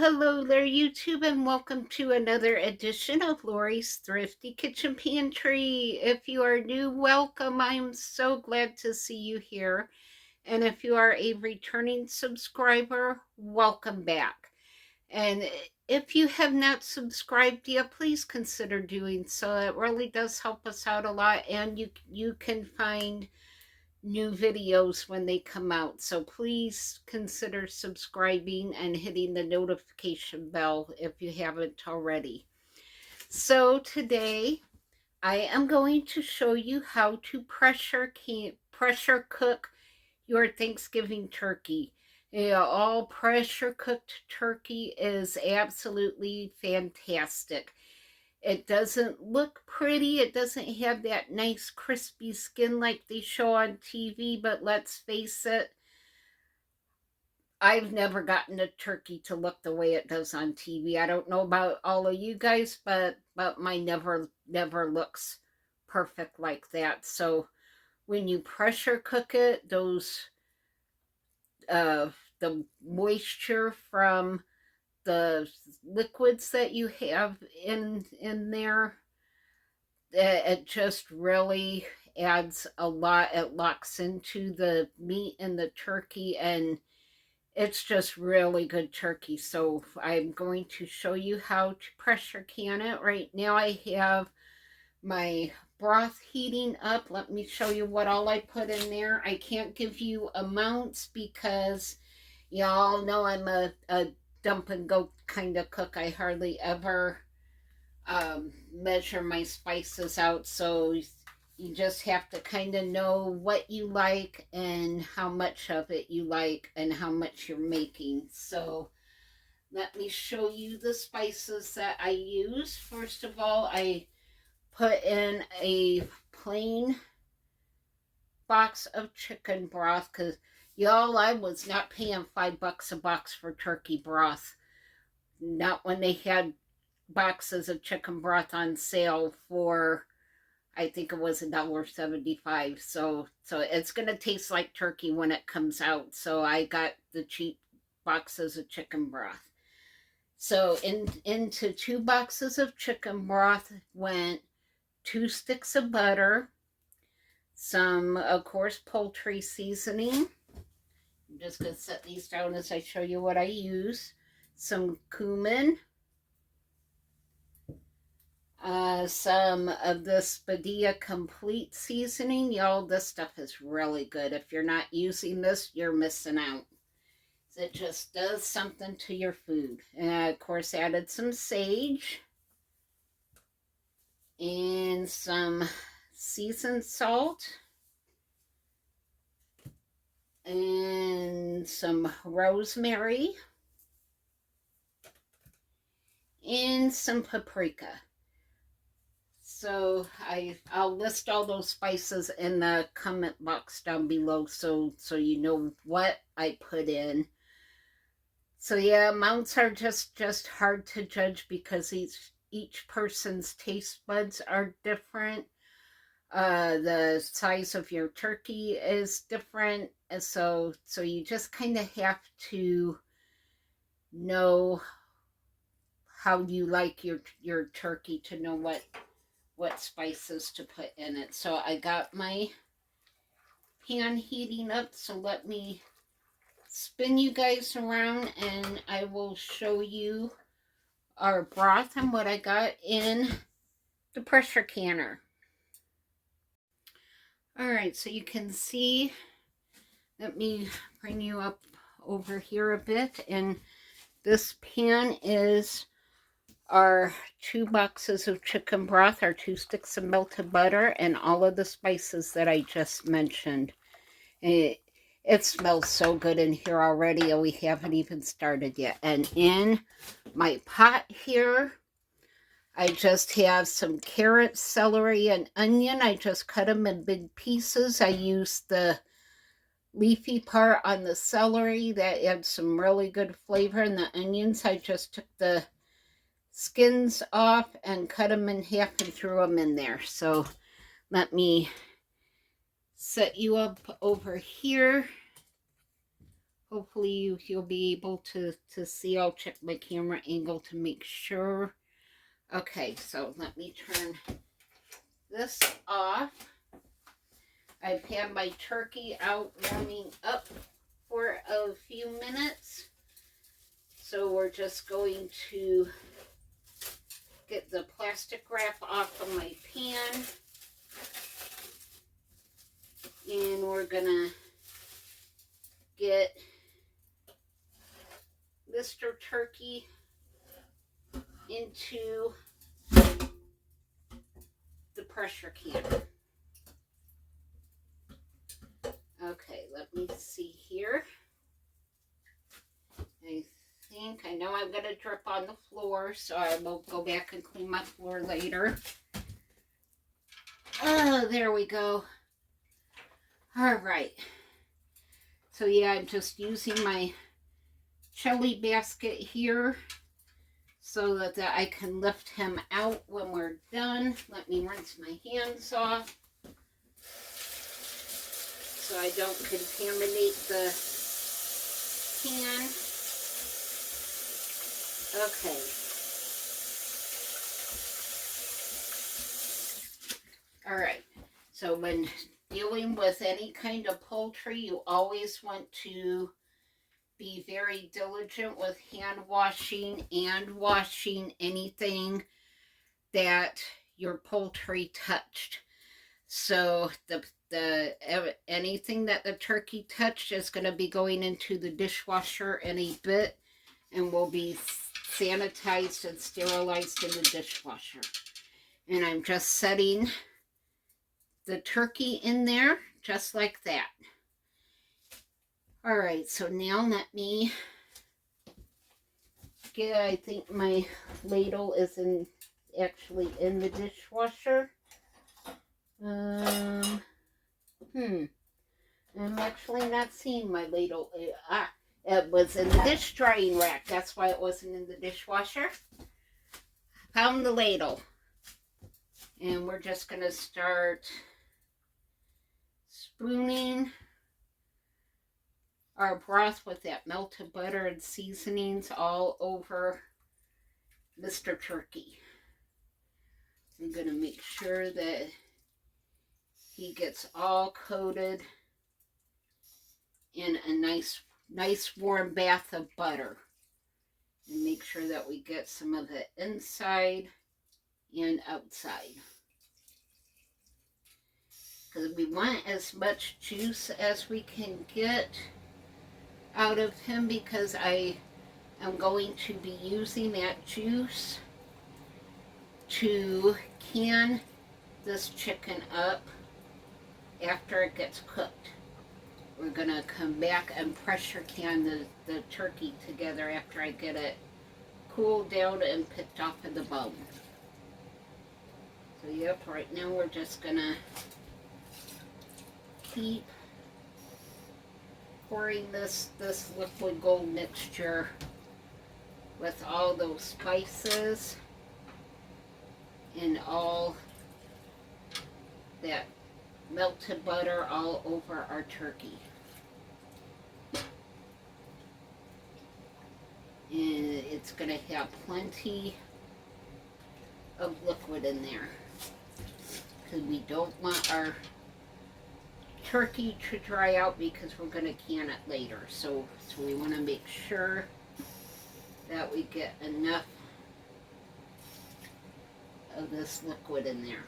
Hello there, YouTube, and welcome to another edition of Lori's Thrifty Kitchen Pantry. If you are new, welcome. I'm so glad to see you here. And if you are a returning subscriber, welcome back. And if you have not subscribed yet, please consider doing so. It really does help us out a lot, and you can find new videos when they come out. So please consider subscribing and hitting the notification bell if you haven't already. So today I am going to show you how to pressure cook your Thanksgiving turkey. All pressure cooked turkey is absolutely fantastic. It doesn't look pretty. It doesn't have that nice crispy skin like they show on TV, but let's face it, I've never gotten a turkey to look the way it does on TV. I don't know about all of you guys, but mine never looks perfect like that. So when you pressure cook it, the moisture from the liquids that you have in there, it just really adds a lot. It locks into the meat and the turkey, and it's just really good turkey. So I'm going to show you how to pressure can it. Right now I have my broth heating up. Let me show you what all I put in there. I can't give you amounts because y'all know I'm a dump and go kind of cook. I hardly ever measure my spices out, so you just have to kind of know what you like and how much of it you like and how much you're making. So let me show you the spices that I use. First of all, I put in a plain box of chicken broth because y'all, I was not paying $5 a box for turkey broth. Not when they had boxes of chicken broth on sale for, I think it was $1.75. So it's gonna taste like turkey when it comes out. So I got the cheap boxes of chicken broth. So into 2 boxes of chicken broth went 2 sticks of butter, some, of course, poultry seasoning. I'm just gonna set these down as I show you what I use. Some cumin, some of this Badia Complete seasoning. Y'all, this stuff is really good. If you're not using this, you're missing out. It just does something to your food. And I, of course, added some sage and some seasoned salt and some rosemary and some paprika. So I'll list all those spices in the comment box down below so you know what I put in. So yeah, amounts are just hard to judge because each person's taste buds are different. The size of your turkey is different, and so you just kind of have to know how you like your turkey to know what spices to put in it. So I got my pan heating up, so let me spin you guys around and I will show you our broth and what I got in the pressure canner. Alright, so you can see, let me bring you up over here a bit, and this pan is our 2 boxes of chicken broth, our 2 sticks of melted butter, and all of the spices that I just mentioned. It smells so good in here already, and we haven't even started yet. And in my pot here, I just have some carrots, celery, and onion. I just cut them in big pieces. I use the leafy part on the celery. That adds some really good flavor. And the onions, I just took the skins off and cut them in half and threw them in there. So let me set you up over here Hopefully you'll be able to see. I'll check my camera angle to make sure. Okay, so let me turn this off. I've had my turkey out warming up for a few minutes. So we're just going to get the plastic wrap off of my pan. And we're gonna get Mr. Turkey into the pressure can. Okay, let me see here. I know I'm gonna drip on the floor, so I will go back and clean my floor later. Oh, there we go. All right. So yeah, I'm just using my chili basket here so that I can lift him out when we're done. Let me rinse my hands off so I don't contaminate the pan. Okay. All right. So when dealing with any kind of poultry, you always want to be very diligent with hand washing and washing anything that your poultry touched. So anything that the turkey touched is going to be going into the dishwasher in a bit and will be sanitized and sterilized in the dishwasher. And I'm just setting the turkey in there just like that. All right, so now let me get, I think my ladle is actually in the dishwasher. I'm actually not seeing my ladle. It was in the dish drying rack. That's why it wasn't in the dishwasher. Found the ladle. And we're just going to start spooning our broth with that melted butter and seasonings all over Mr. Turkey. I'm going to make sure that he gets all coated in a nice warm bath of butter. And make sure that we get some of it inside and outside. Because we want as much juice as we can get out of him, because I am going to be using that juice to can this chicken up after it gets cooked. We're going to come back and pressure can the turkey together after I get it cooled down and picked off of the bone. So yep, right now we're just going to keep pouring this liquid gold mixture with all those spices and all that melted butter all over our turkey. And it's going to have plenty of liquid in there, because we don't want our turkey to dry out, because we're going to can it later. So we want to make sure that we get enough of this liquid in there.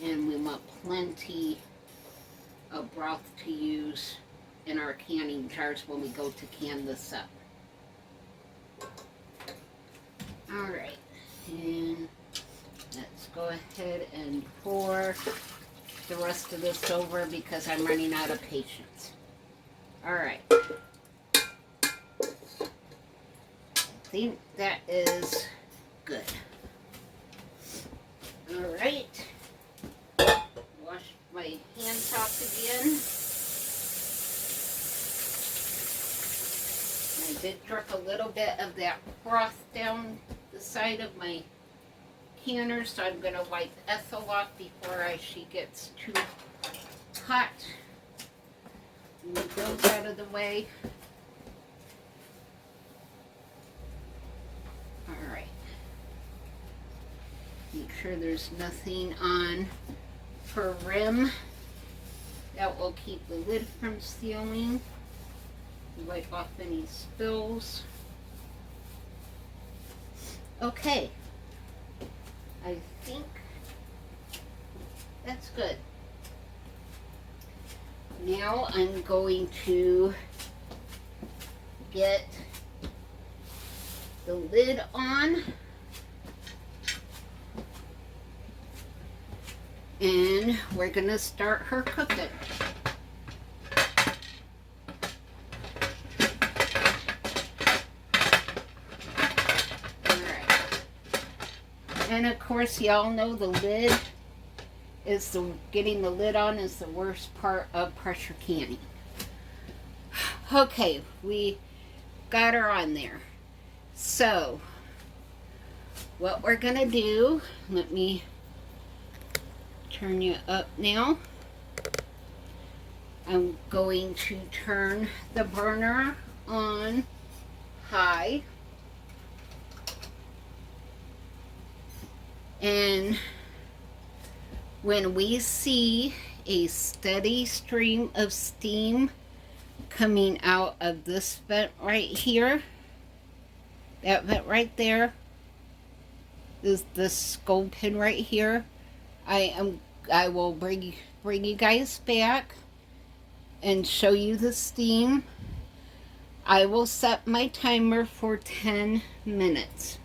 And we want plenty of broth to use in our canning jars when we go to can this up. Alright, and let's go ahead and pour the rest of this over, because I'm running out of patience. Alright. I think that is good. Alright. Wash my hands off again. I did drip a little bit of that broth down the side of my canner, so I'm going to wipe Ethel off before she gets too hot. Move those out of the way. Alright. Make sure there's nothing on her rim. That will keep the lid from sealing. Wipe off any spills. Okay. I think that's good. Now I'm going to get the lid on. And we're going to start her cooking. And of course, y'all know the lid is getting the lid on is the worst part of pressure canning. Okay, we got her on there. So, what we're gonna do, let me turn you up now. I'm going to turn the burner on high. And when we see a steady stream of steam coming out of this vent right here, that vent right there, is this skull pin right here, I will bring you guys back and show you the steam. I will set my timer for 10 minutes.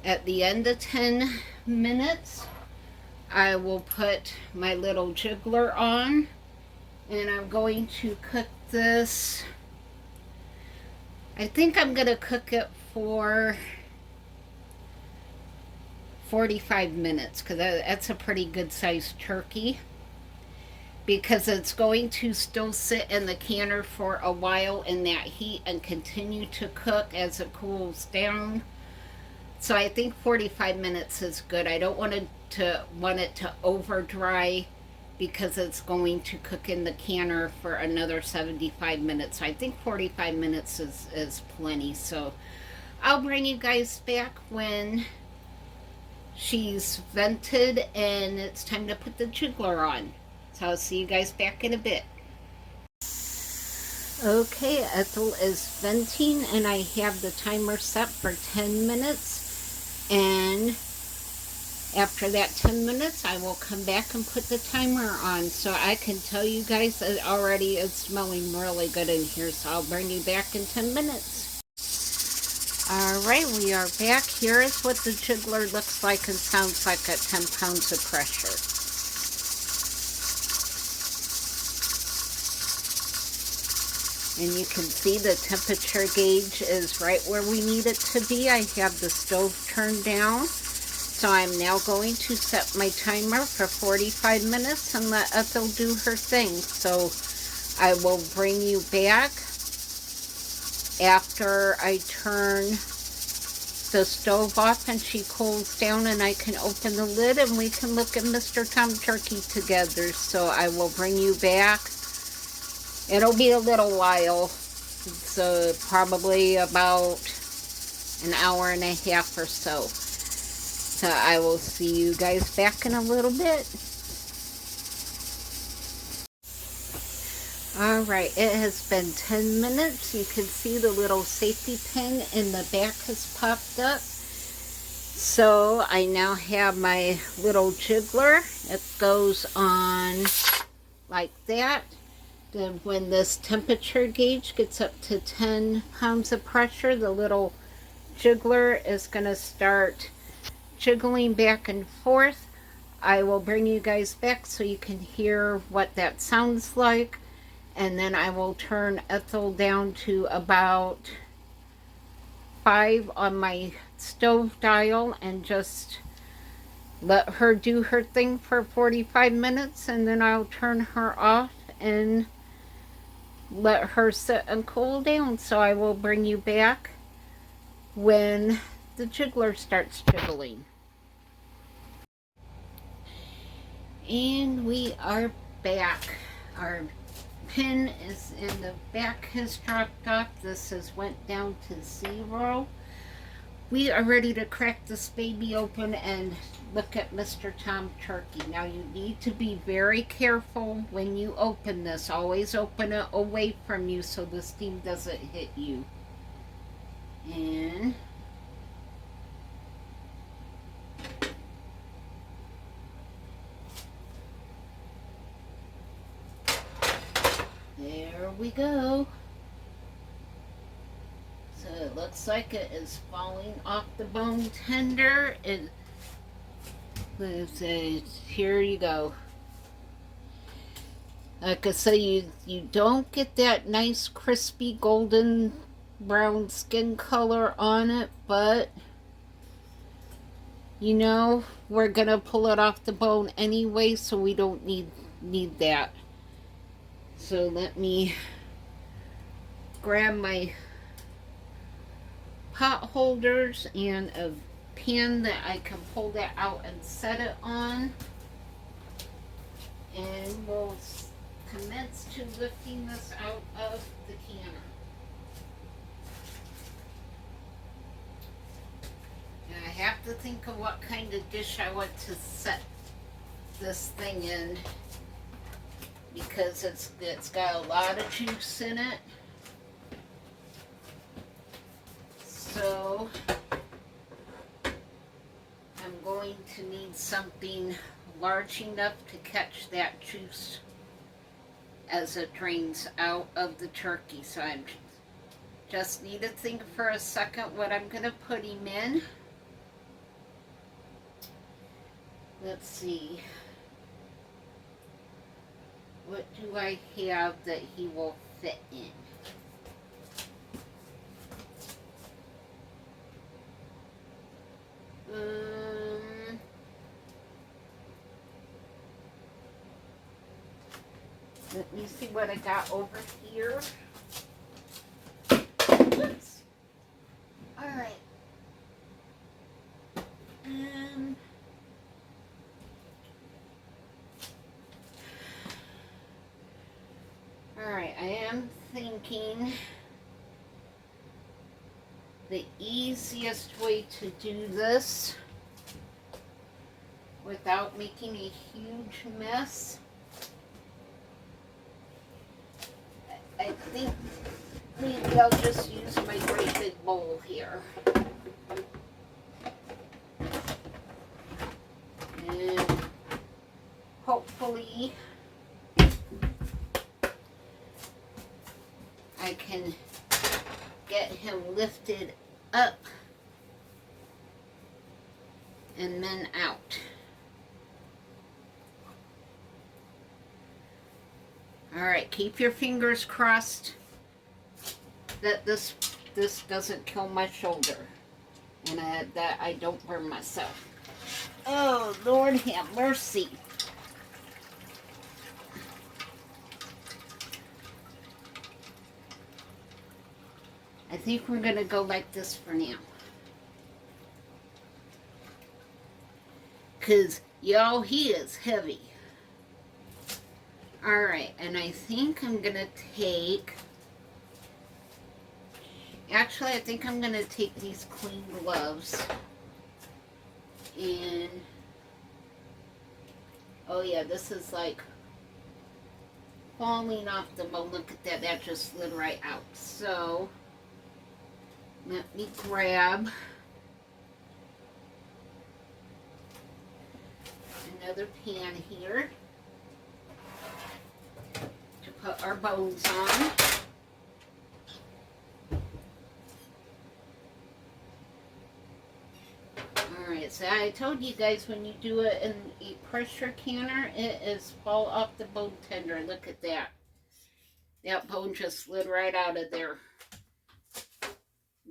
At the end of 10 minutes, I will put my little jiggler on, and I'm going to cook this. I think I'm going to cook it for 45 minutes, because that's a pretty good sized turkey, because it's going to still sit in the canner for a while in that heat and continue to cook as it cools down. So I think 45 minutes is good. I don't want it to over dry, because it's going to cook in the canner for another 75 minutes. So I think 45 minutes is plenty. So I'll bring you guys back when she's vented and it's time to put the jiggler on. So I'll see you guys back in a bit. Okay, Ethel is venting and I have the timer set for 10 minutes. And after that 10 minutes, I will come back and put the timer on. So I can tell you guys that already it's smelling really good in here. So I'll bring you back in 10 minutes. Alright, we are back. Here is what the jiggler looks like and sounds like at 10 pounds of pressure. And you can see the temperature gauge is right where we need it to be. I have the stove turned down. So I'm now going to set my timer for 45 minutes and let Ethel do her thing. So I will bring you back after I turn the stove off and she cools down and I can open the lid and we can look at Mr. Tom Turkey together. So I will bring you back. It'll be a little while, so probably about an hour and a half or so. So I will see you guys back in a little bit. Alright, it has been 10 minutes. You can see the little safety pin in the back has popped up. So I now have my little jiggler. It goes on like that. Then when this temperature gauge gets up to 10 pounds of pressure, the little jiggler is going to start jiggling back and forth. I will bring you guys back so you can hear what that sounds like. And then I will turn Ethel down to about 5 on my stove dial and just let her do her thing for 45 minutes. And then I'll turn her off and let her sit and cool down. So I will bring you back when the jiggler starts jiggling. And we are back. Our pin is in the back has dropped off. This has went down to 0. We are ready to crack this baby open and look at Mr. Tom Turkey. Now you need to be very careful when you open this. Always open it away from you so the steam doesn't hit you. And there we go. So it looks like it is falling off the bone tender. Here you go. Like I say, you don't get that nice crispy golden brown skin color on it, but you know, we're gonna pull it off the bone anyway, so we don't need that. So let me grab my pot holders and a pan that I can pull that out and set it on, and we'll commence to lifting this out of the canner. And I have to think of what kind of dish I want to set this thing in, because it's got a lot of juice in it. So I'm going to need something large enough to catch that juice as it drains out of the turkey. So I just need to think for a second what I'm going to put him in. Let's see. What do I have that he will fit in? Let me see what I got over here. Oops. All right. All right, I am thinking the easiest way to do this without making a huge mess, I think maybe I'll just use my great big bowl here. And hopefully I can get him lifted up and then out. All right, keep your fingers crossed that this doesn't kill my shoulder and that I don't burn myself. Oh, Lord have mercy. I think we're going to go like this for now. Because, y'all, he is heavy. Alright, and I think I'm going to take... Actually, I think I'm going to take these clean gloves. And... Oh, yeah, this is like falling off the bone. Look at that. That just slid right out. So... Let me grab another pan here to put our bones on. Alright, so I told you guys when you do it in a pressure canner, it is fall off the bone tender. Look at that. That bone just slid right out of there.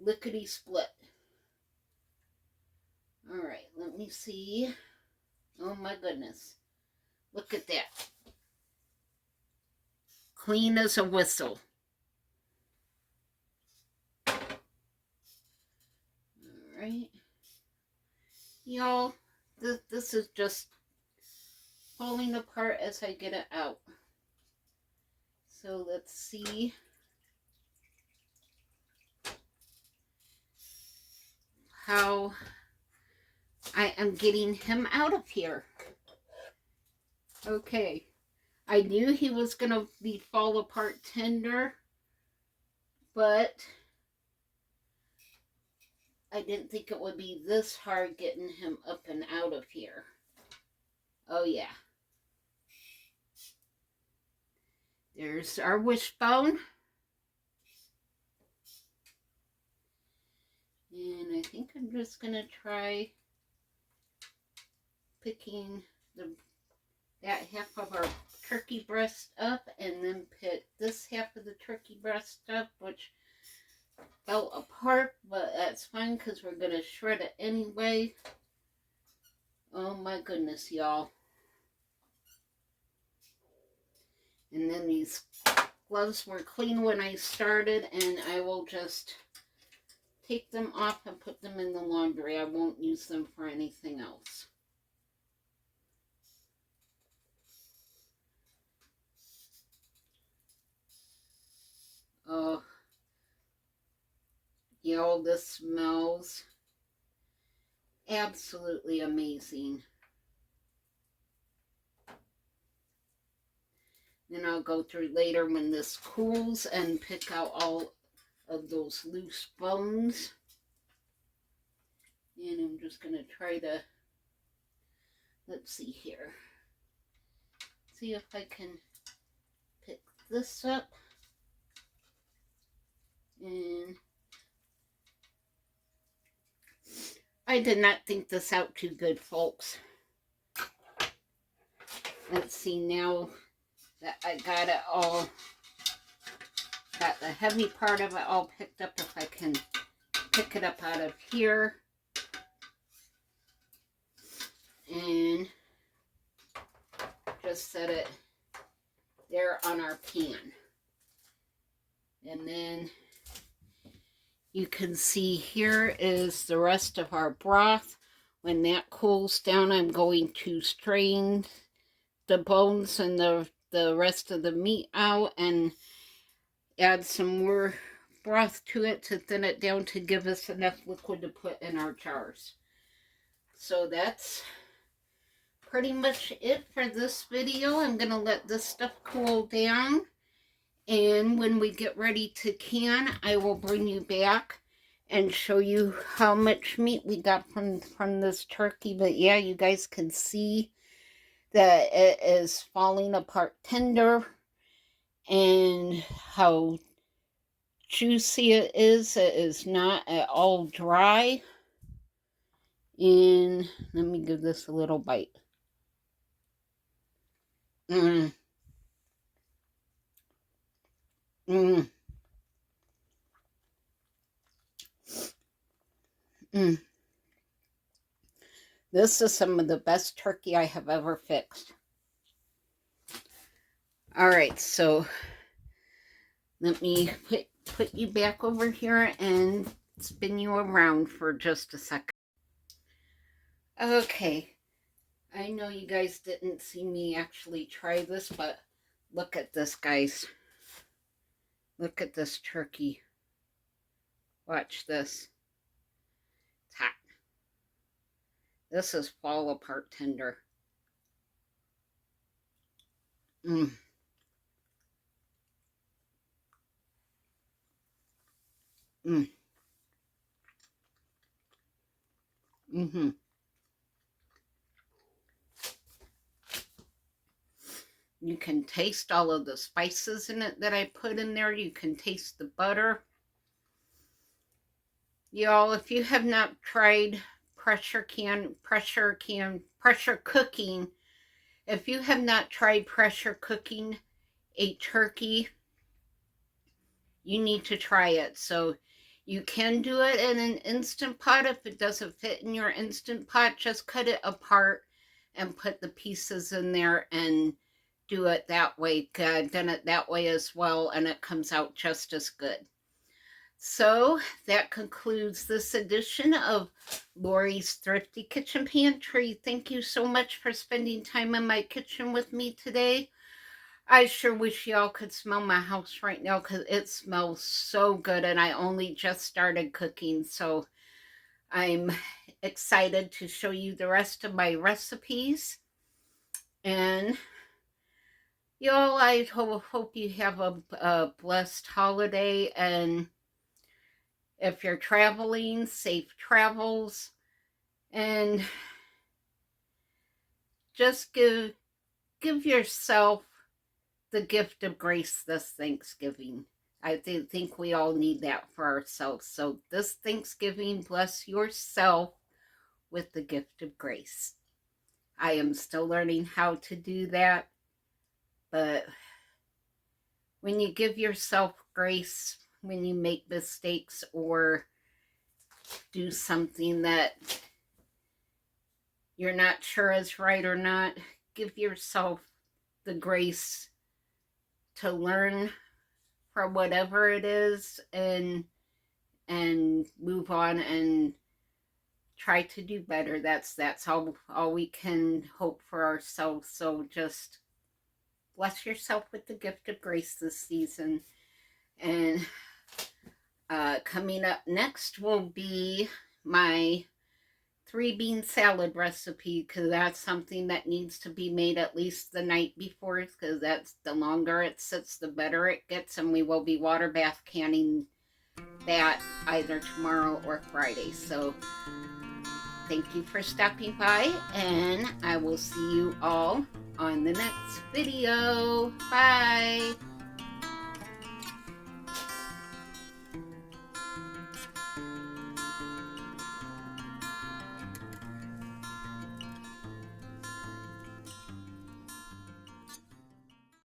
Lickety split. Alright, let me see. Oh my goodness. Look at that. Clean as a whistle. Alright. Y'all, this is just falling apart as I get it out. So let's see how I am getting him out of here. Okay, I knew he was going to be fall apart tender, but I didn't think it would be this hard getting him up and out of here. Oh yeah. There's our wishbone. And I think I'm just going to try picking that half of our turkey breast up and then pick this half of the turkey breast up, which fell apart, but that's fine because we're going to shred it anyway. Oh my goodness, y'all. And then these gloves were clean when I started, and I will just take them off and put them in the laundry. I won't use them for anything else. Oh, y'all, this smells absolutely amazing. Then I'll go through later when this cools and pick out all of those loose bones. And I'm just going to try to, let's see here. See if I can pick this up. And I did not think this out too good, folks. Let's see now that I got it all, got the heavy part of it all picked up, if I can pick it up out of here. And just set it there on our pan. And then you can see here is the rest of our broth. When that cools down, I'm going to strain the bones and the rest of the meat out and add some more broth to it to thin it down to give us enough liquid to put in our jars. So that's pretty much it for this video. I'm going to let this stuff cool down, and when we get ready to can, I will bring you back and show you how much meat we got from this turkey. But yeah, you guys can see that it is falling apart tender and how juicy it is. It is not at all dry. And let me give this a little bite. Mmm. Mmm. Mmm. This is some of the best turkey I have ever fixed. Alright, so let me put you back over here and spin you around for just a second. Okay, I know you guys didn't see me actually try this, but look at this, guys. Look at this turkey. Watch this. It's hot. This is fall apart tender. Mmm. Mmm. Mm-hmm. You can taste all of the spices in it that I put in there. You can taste the butter. Y'all, if you have not tried pressure cooking, if you have not tried pressure cooking a turkey, you need to try it. So you can do it in an Instant Pot. If it doesn't fit in your Instant Pot, just cut it apart and put the pieces in there and do it that way. I've done it that way as well, and it comes out just as good. So that concludes this edition of Lori's Thrifty Kitchen Pantry. Thank you so much for spending time in my kitchen with me today. I sure wish y'all could smell my house right now because it smells so good, and I only just started cooking, so I'm excited to show you the rest of my recipes. And y'all, I hope you have a blessed holiday, and if you're traveling, safe travels, and just give yourself the gift of grace this Thanksgiving. I think we all need that for ourselves. So this Thanksgiving, bless yourself with the gift of grace. I am still learning how to do that, but when you give yourself grace, when you make mistakes or do something that you're not sure is right or not, give yourself the grace to learn from whatever it is and move on and try to do better. That's all we can hope for ourselves. So just bless yourself with the gift of grace this season. And coming up next will be my 3-bean salad recipe, because that's something that needs to be made at least the night before, because that's the longer it sits, the better it gets. And we will be water bath canning that either tomorrow or Friday. So thank you for stopping by, and I will see you all on the next video. Bye.